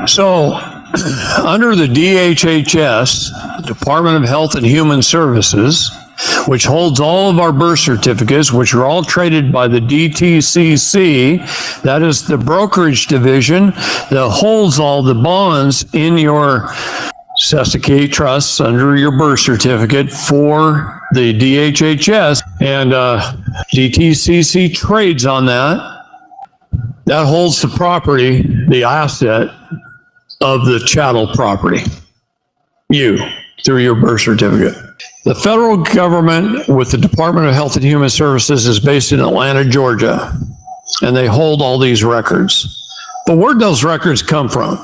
So, under the DHHS, Department of Health and Human Services, which holds all of our birth certificates, which are all traded by the DTCC, that is the brokerage division that holds all the bonds in your Depository trusts under your birth certificate for the DHHS, and DTCC trades on that. That holds the property, the asset of the chattel property, you, through your birth certificate. The federal government with the Department of Health and Human Services is based in Atlanta, Georgia, and they hold all these records. But where'd those records come from?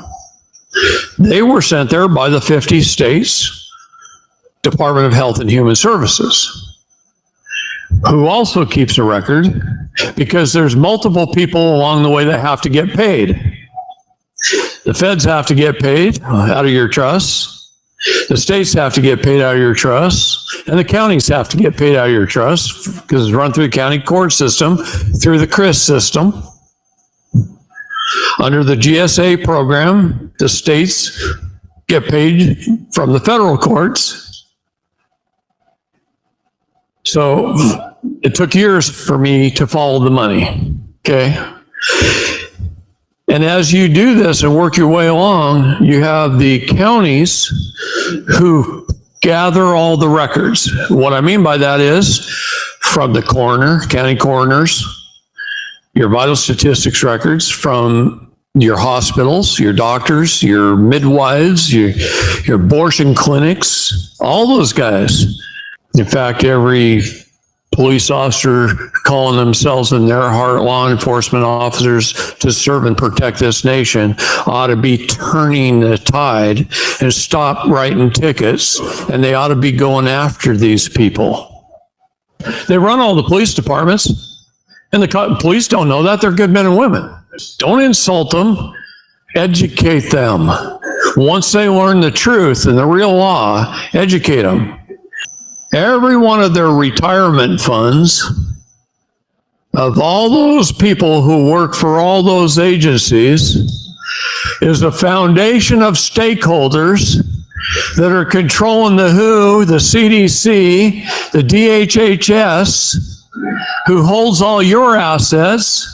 They were sent there by the 50 states Department of Health and Human Services, who also keeps a record because there's multiple people along the way that have to get paid. The feds have to get paid out of your trusts. The states have to get paid out of your trusts, and the counties have to get paid out of your trusts because it's run through the county court system, through the CRIS system. Under the GSA program, the states get paid from the federal courts. So it took years for me to follow the money, okay? And as you do this and work your way along, you have the counties who gather all the records. What I mean by that is from the coroner, county coroners, your vital statistics records from your hospitals, your doctors, your midwives, your abortion clinics, all those guys. In fact, every police officer calling themselves in their heart law enforcement officers to serve and protect this nation ought to be turning the tide and stop writing tickets, and they ought to be going after these people. They run all the police departments, and the police don't know that. They're good men and women. Don't insult them. Educate them. Once they learn the truth and the real law, educate them. Every one of their retirement funds, of all those people who work for all those agencies, is a foundation of stakeholders that are controlling the WHO, the CDC, the DHHS, who holds all your assets,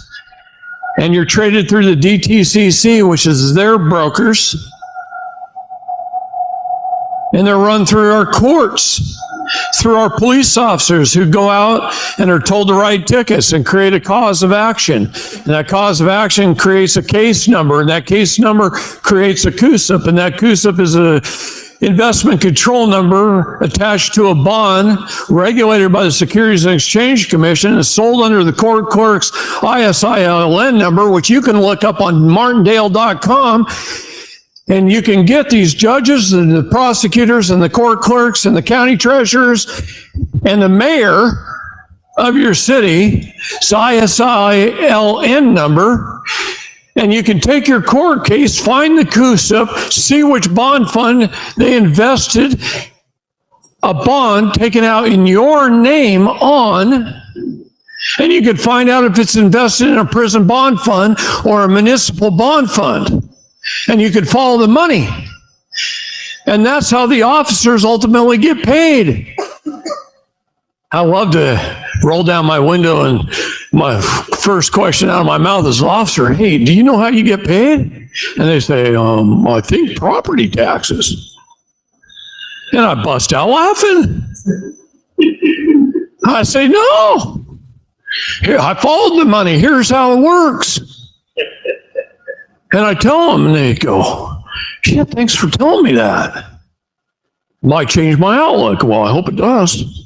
and you're traded through the DTCC, which is their brokers, and they're run through our courts, through our police officers who go out and are told to write tickets and create a cause of action. And that cause of action creates a case number, and that case number creates a CUSIP, and that CUSIP is a investment control number attached to a bond regulated by the Securities and Exchange Commission and sold under the court clerk's ISIN number, which you can look up on martindale.com. And you can get these judges and the prosecutors and the court clerks and the county treasurers and the mayor of your city's ISIN number. And you can take your court case, find the CUSIP, see which bond fund they invested a bond taken out in your name on. And you can find out if it's invested in a prison bond fund or a municipal bond fund. And you could follow the money. And that's how the officers ultimately get paid. I love to roll down my window and my first question out of my mouth is, officer, hey, do you know how you get paid? And they say, I think property taxes. And I bust out laughing. I say, no. Here, I followed the money. Here's how it works. And I tell them, and they go, shit, thanks for telling me that. Might change my outlook. Well, I hope it does.